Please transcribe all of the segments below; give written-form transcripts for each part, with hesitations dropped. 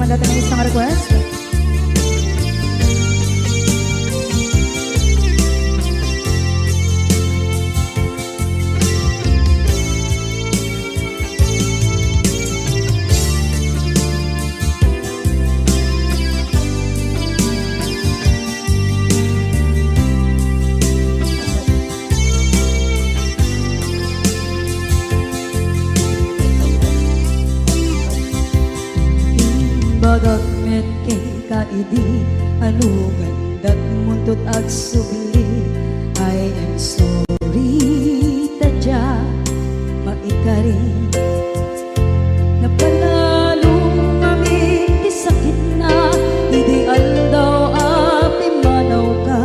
natin ang isang request. Bagat met kay kaidi anugan dat muntot ag subli. I am sorry tadya maikari napanalo kami ti sakit na ideal daw api manaw ka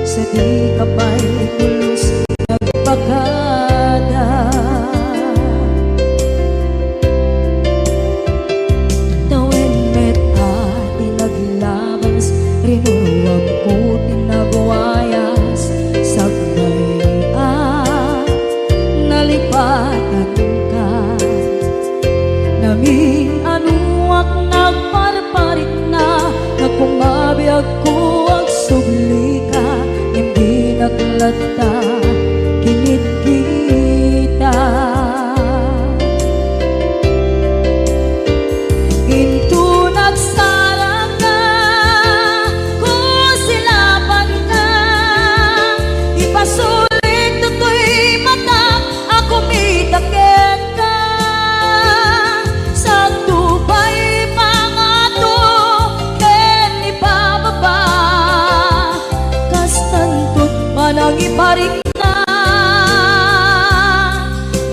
sa di kapay pulos nagpagada. Rinuwag ko tinagwayas sagbay nalipatan ka namin anuak nagparparit na nagkumabiyag ko ang subli ka hindi naglata kinit kita into nagsarang ka kusilapan ka ipasulit tutoy mata ako mitakit ka sa tubay pangato ken ipababa kastantot manang iparik na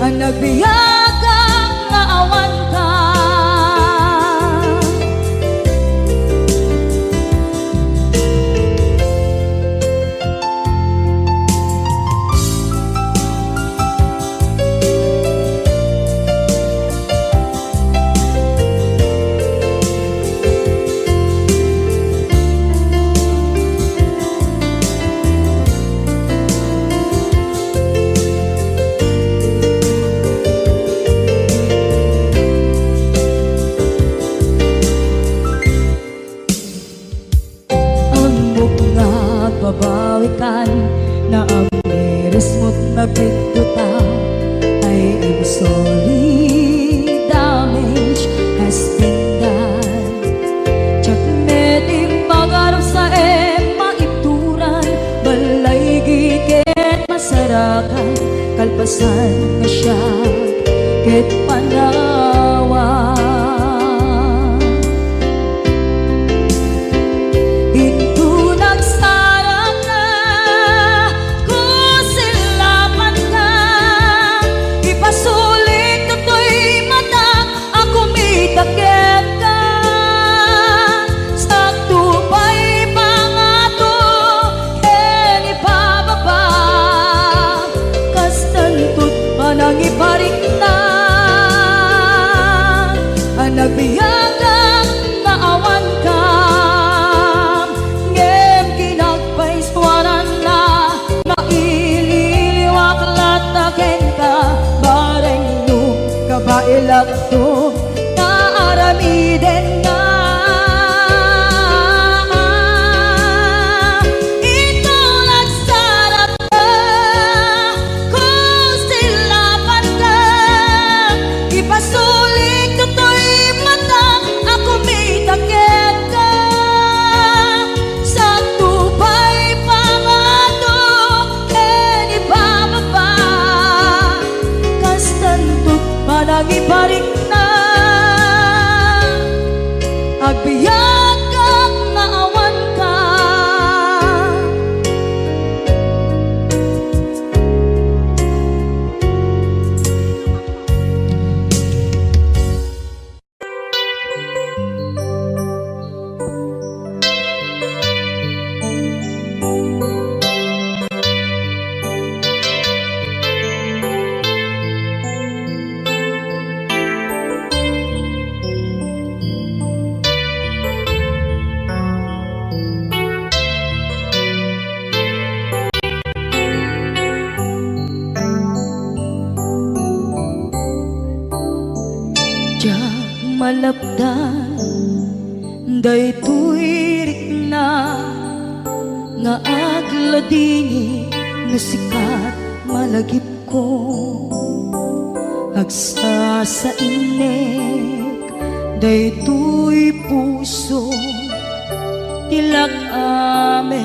ang nagbiyagang naawan ka. Babawikan na ang miris mo't nagpituta. I am sorry, damage has been done. Tiyakmet impagarap sa maituran balay giket masarakan kalpasan nga siya ket panawa. Takit ka sa tubay pangato ken ipababa kastantot manang iparik na ang nagbiyagang naawan ka ngem kinagpaiswanan na maililiwak lataken ka bareng no kabailak to aramiden na ito nagsarap ka kusilapan ka ipasulit tutoy mata ako mitakit ka sa tubay pangato ken ipababa kastantot manang iparik na agbiyagang naawan ka. malapdan Daytoy rikna nga agladingi na sikat malagip ko agsa sa inek daytoy puso tilak ame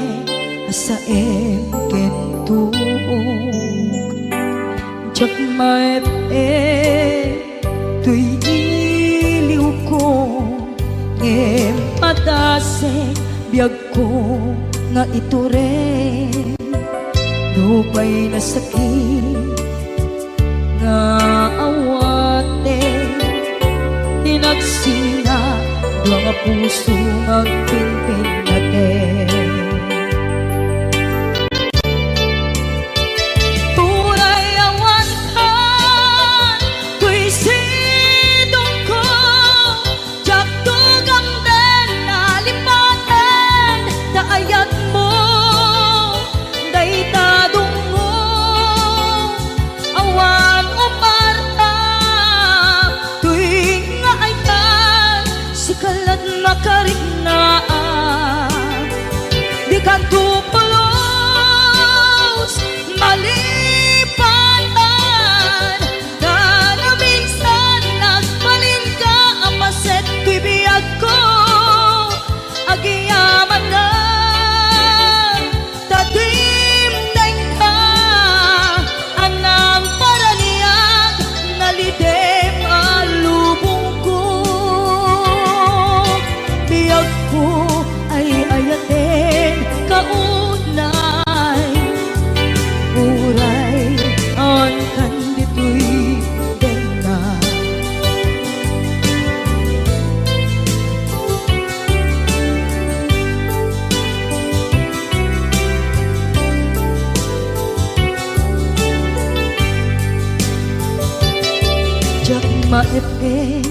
asaem kentuog jak maep tuy iliw ko ngem patase biyag ko nga ito rin lupay na sakit nga awate tinagsina dua nga puso magpinpin natin turay awan ka tuy sidong ko jak tugam den nalipaten kaayat mo daytadong mo awan umarta tuwing nga ay kan sikalat makarignaang di ka tupulos malipatan na na minsan nagbalin ka ang paset tuy biyag ko agiyaman na tadimdeng ka anang paraniag nalidem alubong ko biyag ko ay ayaten kaunay uray ang kandito'y denga jak maepeng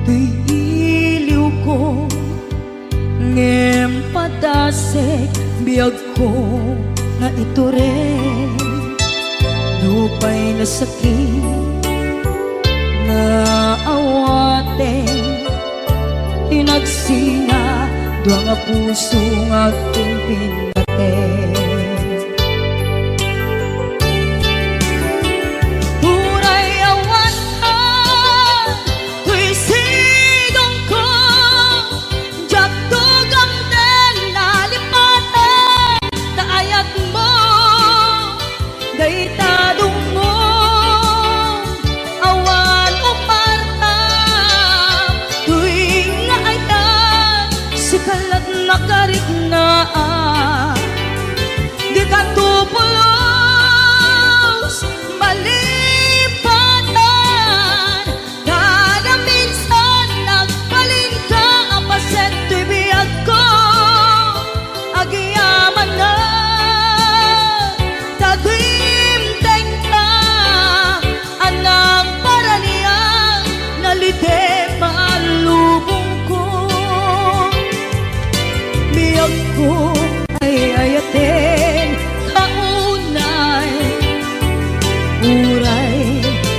tuy iliw ko ngem padasek biyag ko nga ito rin lupay na sakit nga awate tinagsina dua nga puso nga pinpinaten turay awan ka tuy sidong ko jak tugam den nalipaten kaayat mo daytadong mo awan umarta tuwing nga ay kan sikalat makarignaang di ka tupulos malipatan kada minsan nagbalin ka ang paset tuy biyag ko agiyaman na tagimdeng ka anang paraniang nalidem alubong ko biyag ko ay ayaten kaunay uray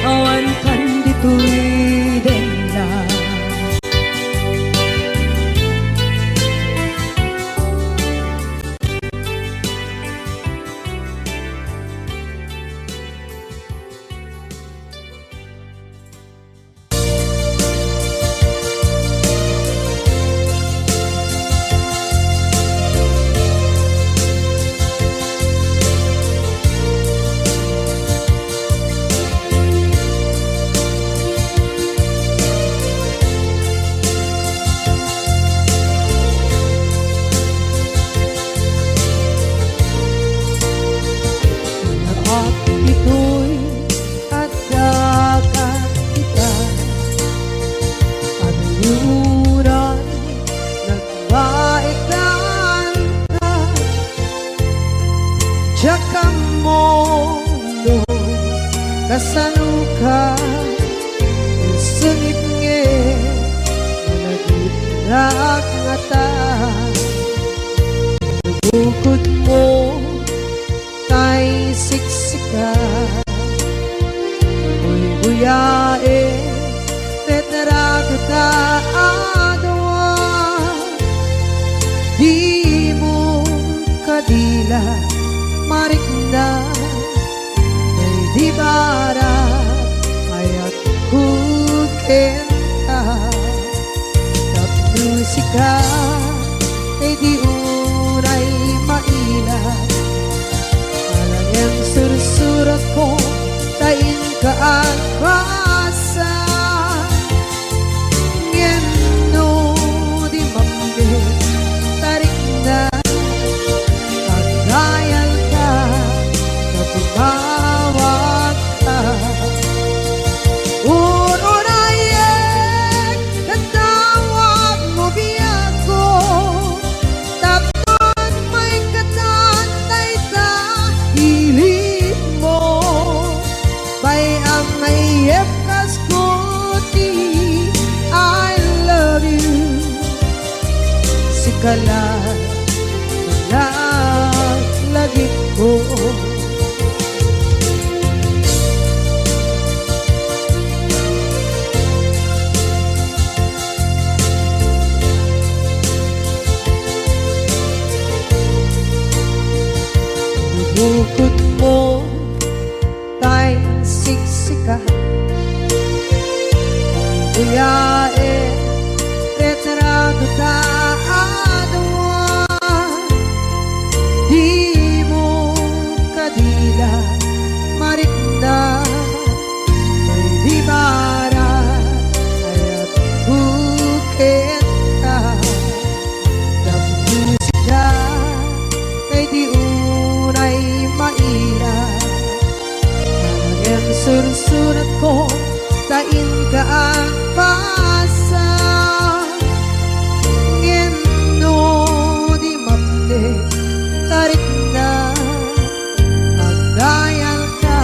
awan kandito'y denla at ito'y adagat kita at yuran nagbaikan ka Tsaka mondo kasaluka sunip nge managit na ngata bukod mo tay siksika uy buyae tetra ta adawa maila marikna may di barat ayat kukenta tap musika may di uray maila alang yang sursurat ko tain ka ang basa ngeno di mambe tarik na pagdayal ka na tumawag ka ununayek katawag mo biyako tapon may katantay ta hilig mo bay ang mayep kaskuti I love you sikala lagi ko bukod mo tayong siksika buyae retrado ta adawa di mo kadila marikna may di barat ayat buketa musika kay di unay maila ang sursurat ko tain ka ang pasa ngeno di mamde tarik na pagdayal ka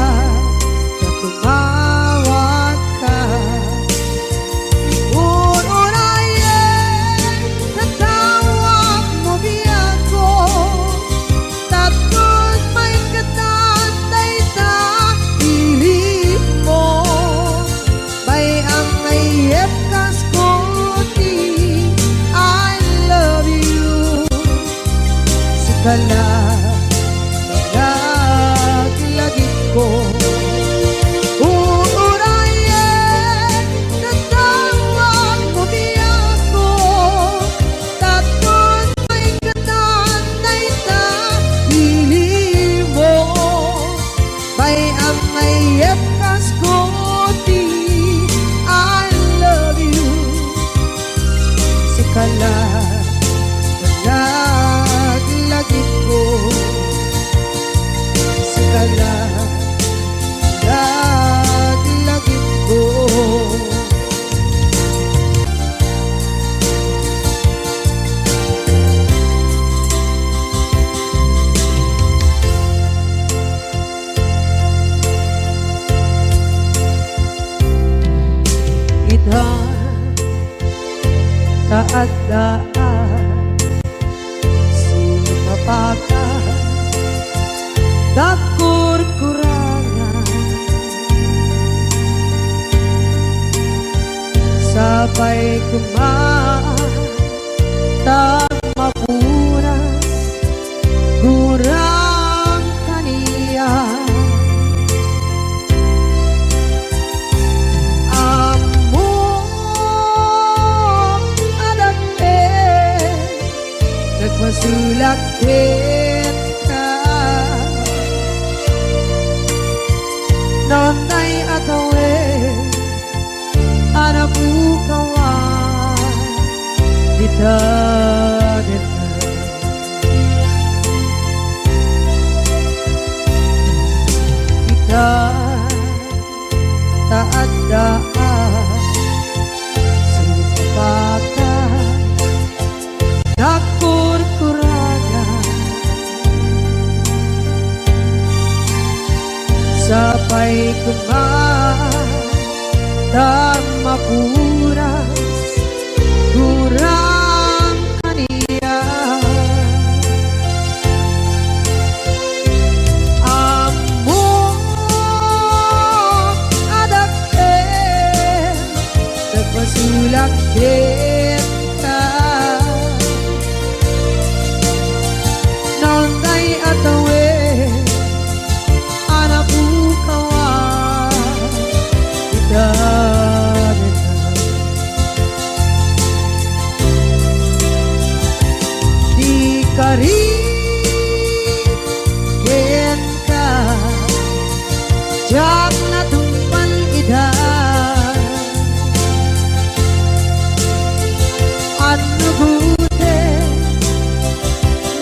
na tumawag ka unayen katawag mo biyako tapos may katantay ta hilig mo bay ang mayep kaskuti I love you sikala lagi ko uurayen katawag mo biyako tapos may katantay ta hilig mo bay ang mayep kaskuti I love you sikala lagi ko sikala lagi ko idhan taat daan sumapaka dakur kurangan sabay kumantang mapunas gurang kaniya masulakit ka nonay atawe anabukawan dita kita taat daan sumpakan nakur-kurangan sabay kumantang mapunas gurang kaniya among adakit nagpasulakit ka nonday at jak na tumpan ida ano gute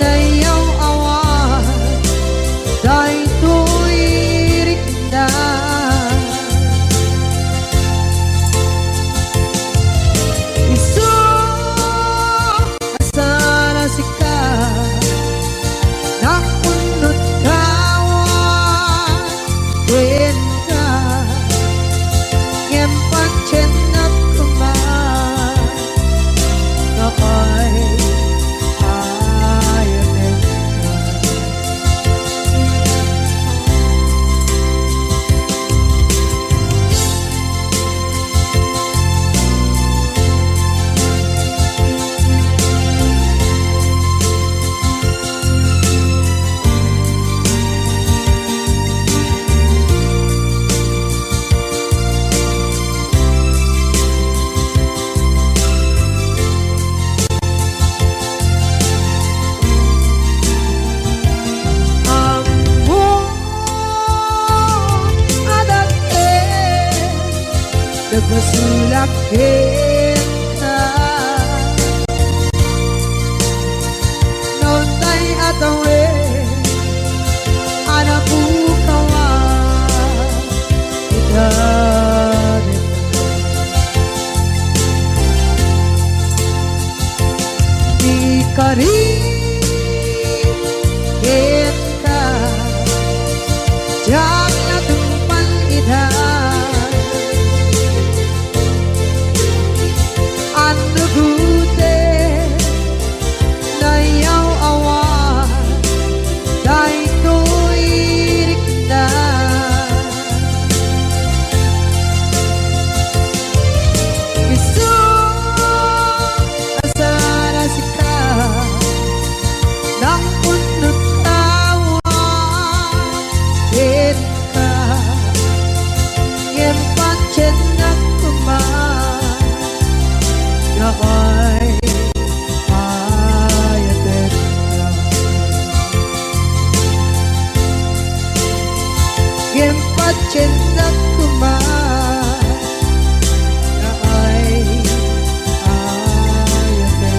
na iyong awan dahil to'y rikda iso asana sika nakunot kawan when ka ngempang chenak kuman na ay ayanin nagmasulak kita noon tay atawe anak bukawan kita di kari kita jak na tumpan ida ano gute na iyong awan dahil to'y rikda iso asana sika ng punot kawan din ka ngem pancen na kuman na ay ayatin ka ngem pancen na kuman na ay ayatin ka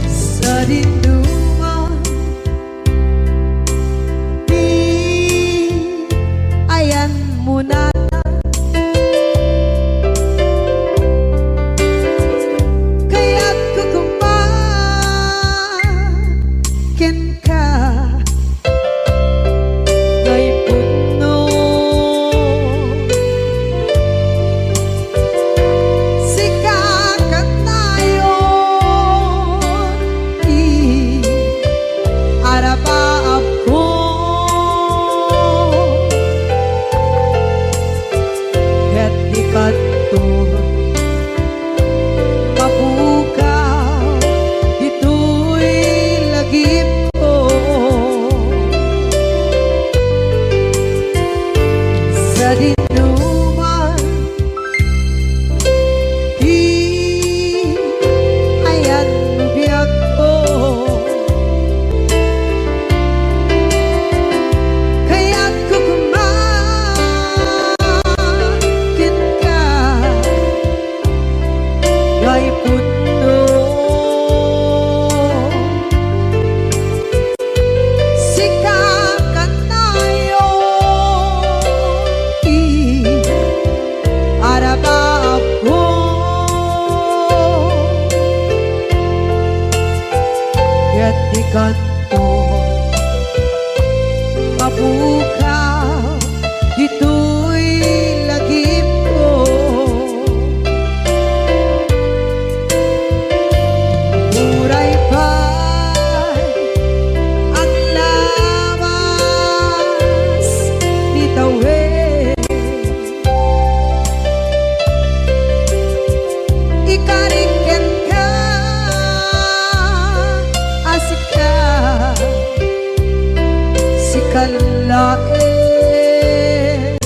sa dinduman di ayan mo na kaya't kukumakin ka kay puno sikakat tayo arabaab ko ket ikat to mabukaw ito'y lagip ko sa dinuman di ayan biyag ko kaya't kukumakin ka kay puno sikakat tayo arabaab ko ket ikat to mabukaw ito'y lagip ko muray pa'y kan lain.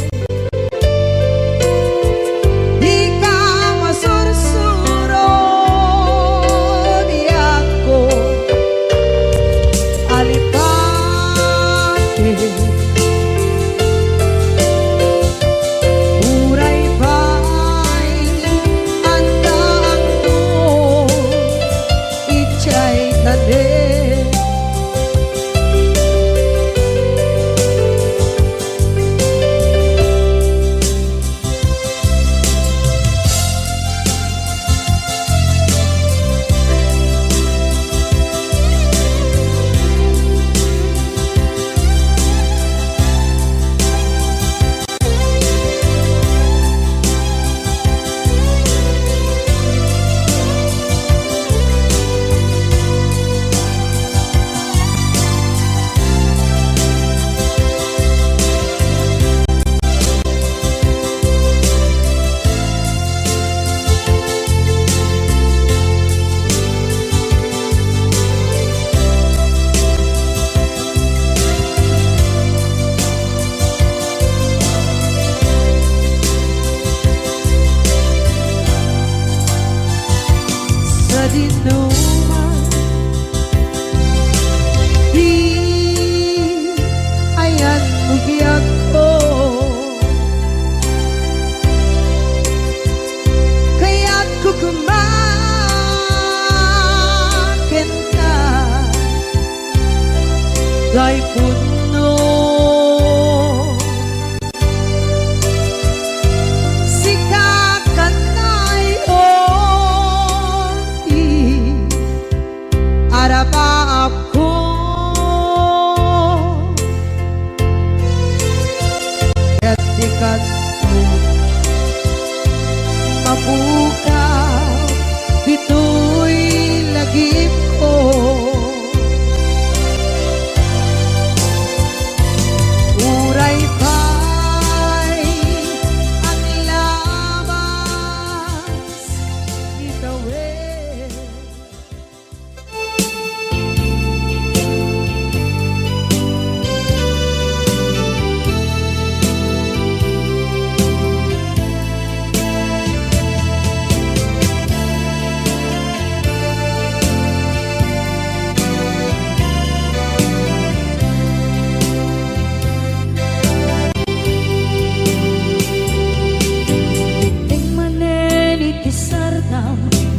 Di ka masursuro di ako alipate. Uray ba'y andaan mo ichay tanin. Sa dinuman di ayan ubiyag ko, kaya't kukumakin ka dahil puno arapaap ko at ikat mo mabukaw dito'y lagip ko. Uray ba'y ang labas itawid.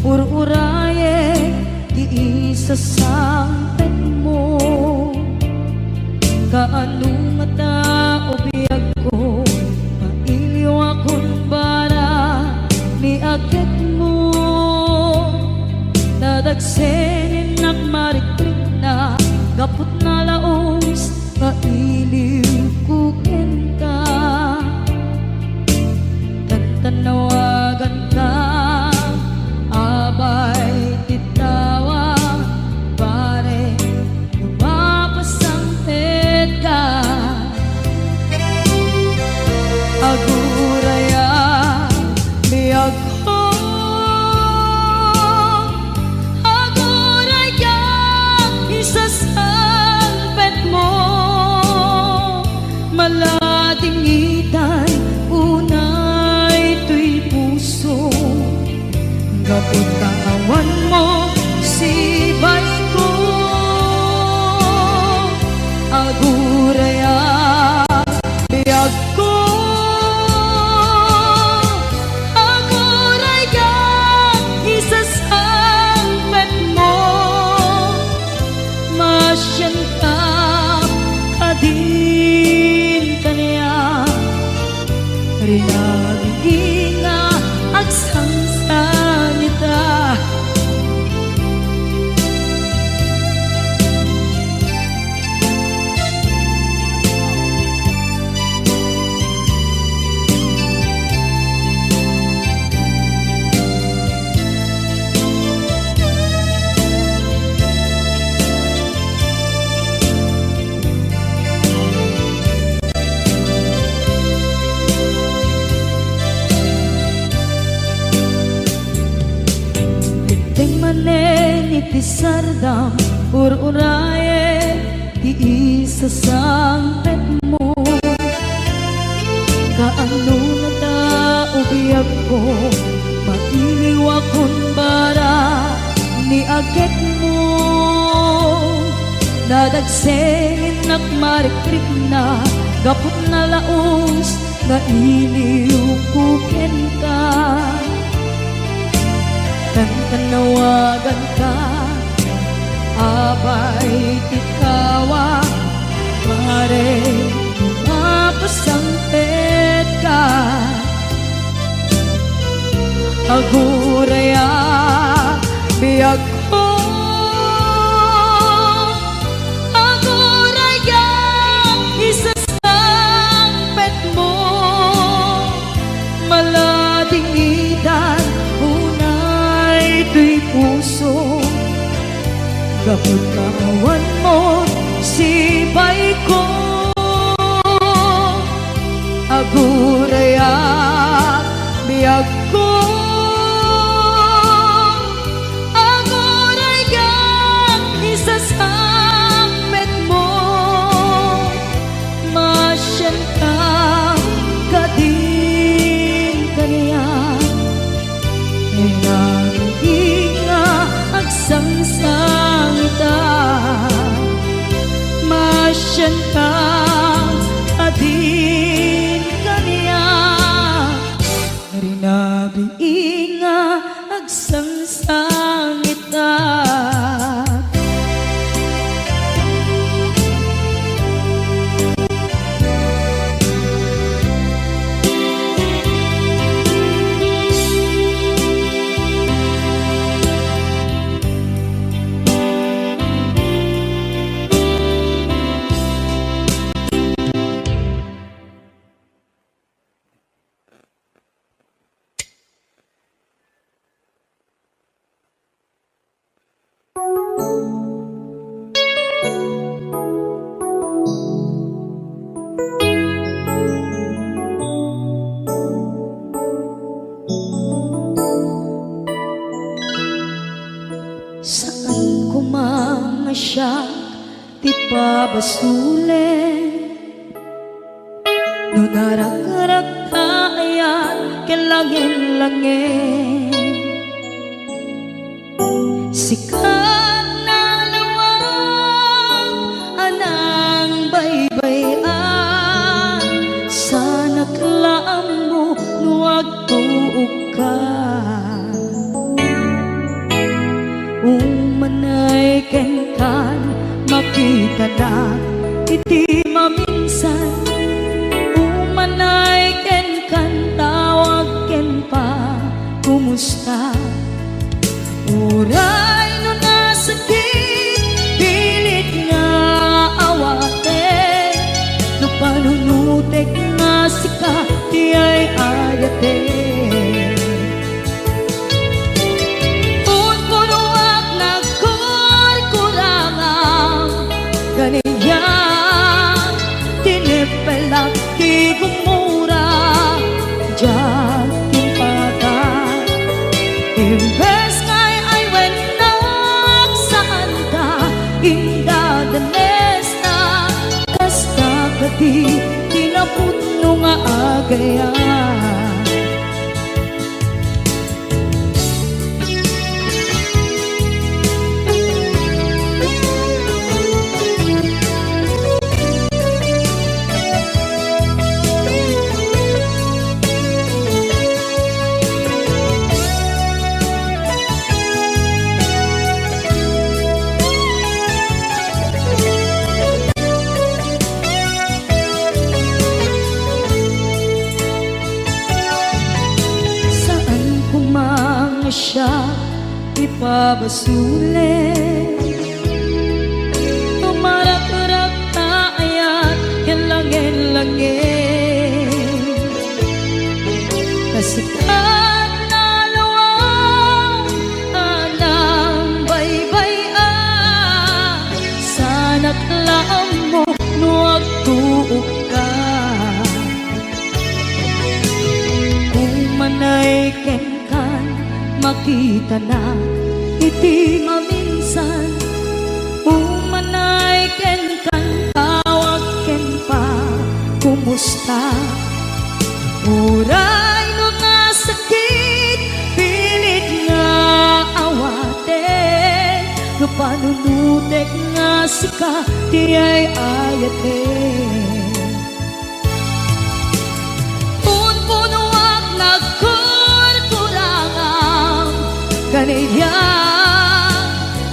Ur-uraye di isa sampet mo, kaano mata o biyag ko, mailiw akong bara ni akit mo. Dadagsenin at marikrik na gapot na laos, mailiw kukin ka. Tantanawagan ka abay titawa pare lumapasangpet ka. Aguraya biyag ko, aguraya isasangpet mo, malading itay unay tuy puso. Kapag kaawan mo si bay ko, aguraya biyag ko, aguraya isasangpet mo, masyan ka kadin kanya rinaging nga agsansanita. Ting manen iti sardam ur-uraye tiisa sang pet mo. Kaano na taubiyag ko, mailiwa kung bara ni agit mo. Nadagsengin nakmarikrik na, gapot na laos, nga iliw kuken ka. Tanawagan ka, abay tikawa, pare mapasangpet ka. Aguraya biyag ko, aguraya isasangpet mo. Maladingitan unay tuy puso, gapot kawan mo sibay ko. Aguraya biyag ko, aguraya isasangpet mo. Masyan ka kadin kaniya, inang agsangsangita. Masyan ka adin kaniya, rinabi nga agsangsangita. Saan ko mga siya ti pabasulen, no narak-arak tayan kelangin-langin. Sikat na lawag anang baybayan, sana klaam mo nuwag tuog ka. Umanay kenkan makita na iti maminsan. Umanay kenkan tawag ken pa kumusta. Uray no nasakit pilit nga awate, no panunutek nga sika di ay ayate. Tinipelak di gumura diyan timpagan. Imbes ngay ay wenak saan ka indadanes na, kasta kati kinaputno nga agayan. Siya ipabasulen, tumarak-arak tayan kelangin-langin. Kasikat na lawang anang baybayan, sana klaam mo nuwag tuog ka. Umanay kenkan makita na iti maminsan. Umanay kenkan ka ti ay ayate. Punpunuak nagkurkurangang kaniya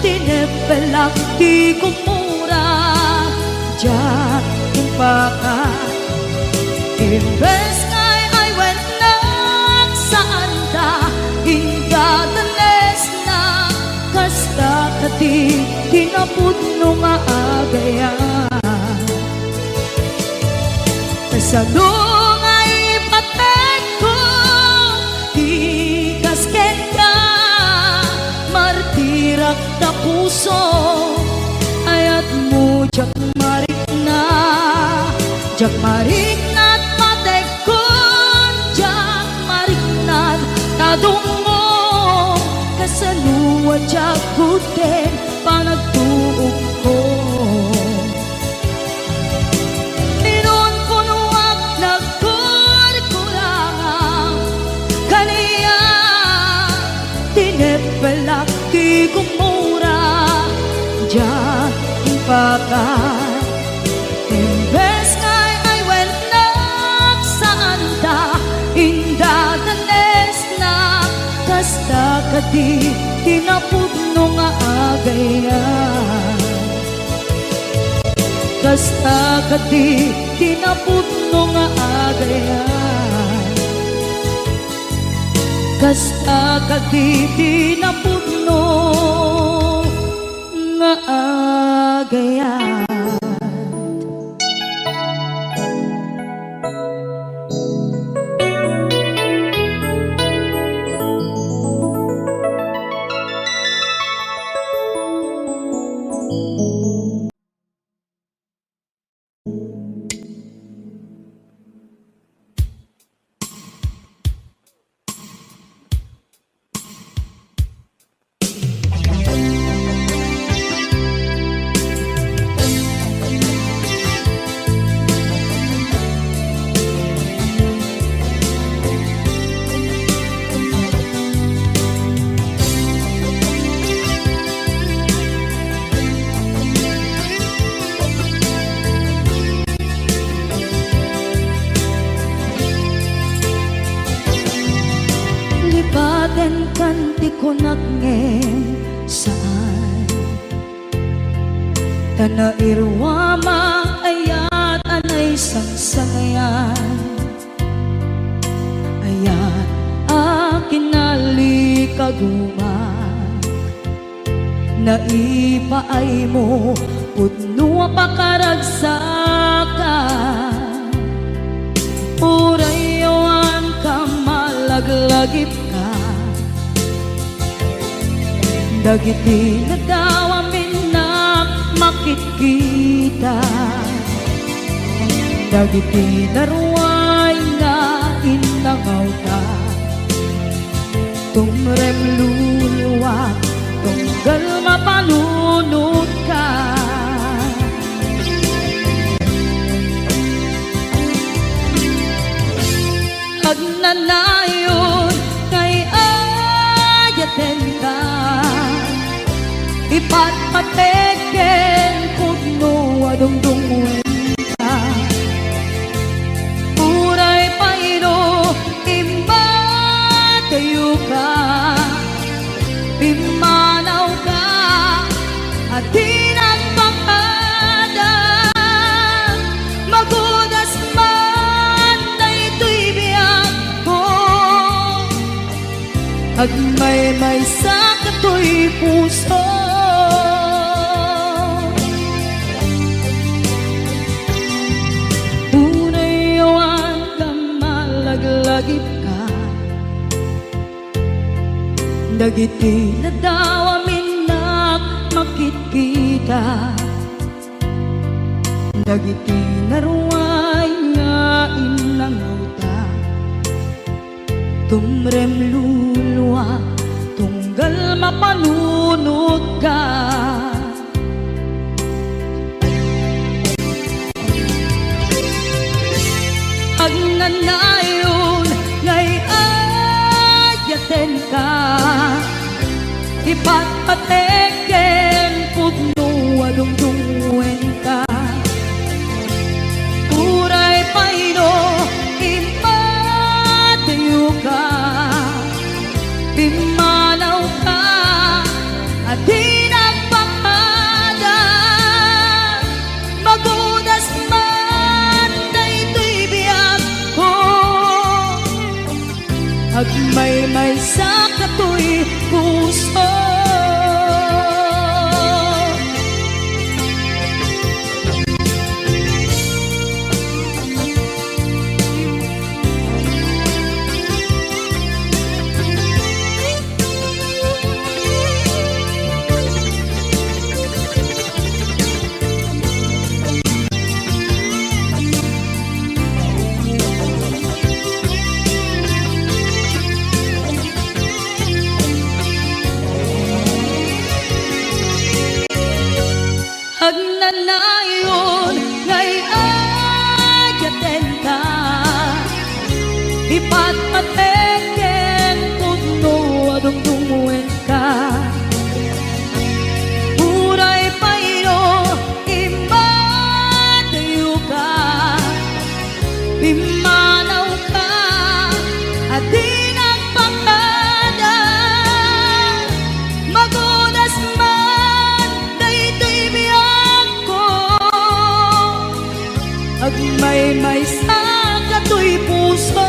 tinepelak di kumura diyan impaka. Imbes ngay ay wenak saan ta ingatanes na kasta kati tinapudno nga agaya. Kasadong ay patek ko di kasken ka martirak na puso ayat mo jak marik na patek ko jak marik na tadong mo kasaluwa jak kuten panagtuog ko. Ninon punuak nagkurkurang kaniya tinepelak di kumura diyan impaka. Imbes ngay ay wenak saan ta indadanes na kasta kadi tinapudno nga agaya. Kasta kadi tinapudno nga agaya. Kasta kadi tinapudno nga agaya. Lipaten kanti ko nagngeng saan tanairwama ayat anay sangsangayan ayat akin nalikaguma naipaay mo pudno pakaragsakan urayawan ka malaglagip ka dagiti nadawamin na makikita dagiti naruay nga inangaw ta tumrem luluwa tunggal mapanunod ka. Agnanayon kay ayaten ka ipatpateken pudno adungdungwen ka uray paino imba kayo ka pimanaw ka at tinagpakada magudas man na ito'y biyak ko agmay-may sa kato'y puso. Unayawan ka malaglagip ka dagiti nadawamin na makikita dagiti naruay nga inangaw ta tumrem luluwa tunggal mapanunod ka. Agnanayon ngay ayaten ka ipatpateken pudno dungdungwen ka. Uray payno imatayo ka, pimanaw ka at di nagpakada. Magudas man na ito'y biyag ko, agmay-may sa kato'y puso. Agnanayon ngay ayaten ka, ipatpateken puno adungdungwen ka. Uray payno imatayo ka, pimanaw ka at di nagpakada. Magunas man daytoy biyag ko, agmay-may sa kato'y puso.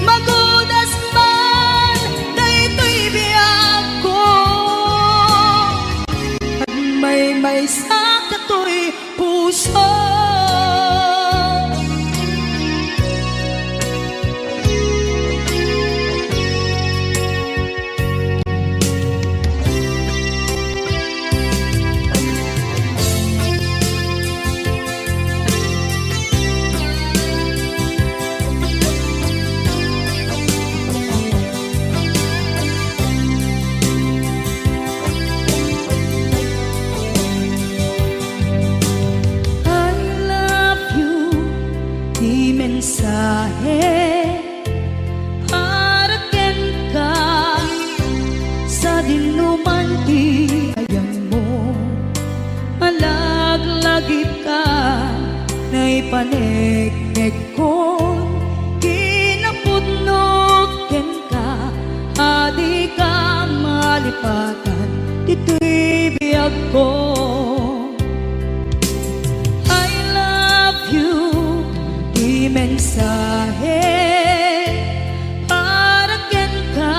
Magudas man daytoy biyag ko, agmay-may sa kato'y puso. Mensahe para ken ka sa dinuman ti ayan mo, malaglagip ka na ipanegnek ko, kinapudnot ken ka, adi ka malipatan dito'y biyag ko. Mensahe para ken ka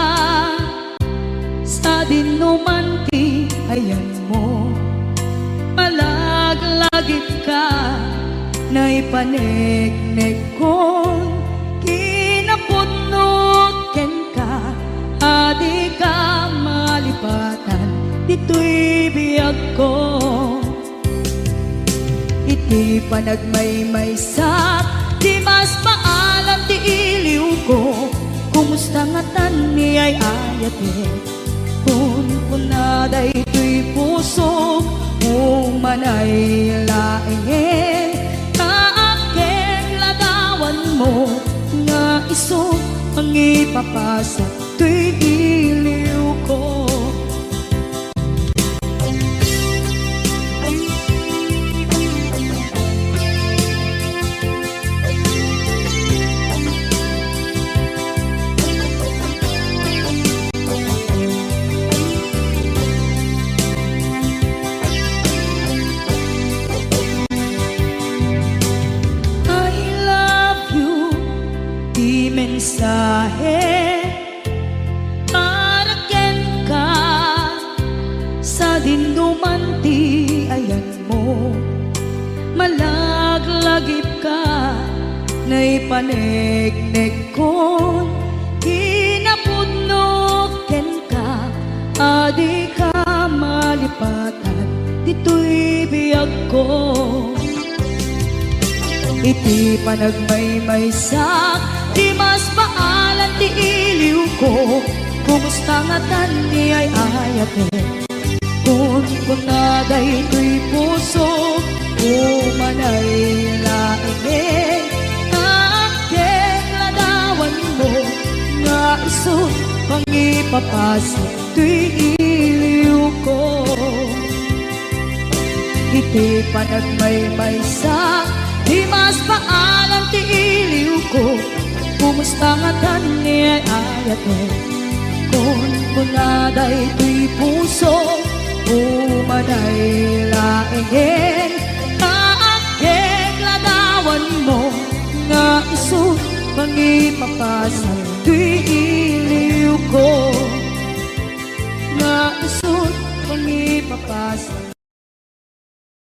sa dinuman ti ayan mo, malaglagip ka na ipanegnek ko, kinapudnot ken ka, adi ka malipatan dito'y biyag ko. Iti panagmay-maysak di mas maalam ti iliw ko, kumusta nga tan ni ay ayate, kun kunada ito'y puso umanay laeng, kaaken ladawan mo nga iso ang ipapasa to'y iliw ko. Mensahe para ken ka sa dinuman ti ayan mo, malaglagip ka na ipanegnek ko, kinapudnot ken ka, adi ka malipatan dito'y biyag ko. Iti panagmay-maysak di mas maalan ti iliw ko, kumusta nga tan ni ay ayate, kun kunada ito'y puso umanay laeng, kaaken ladawan mo nga iso pangipapasa to'y iliw ko. Iti panagmaymay sa di mas paalam ti iliw ko. Kumusta nga tani ayate kon kunaday tuy puso umanay laengin kaagkeg ladawan mo nga isut mangipapasan tuy iliw ko nga isut mangipapasan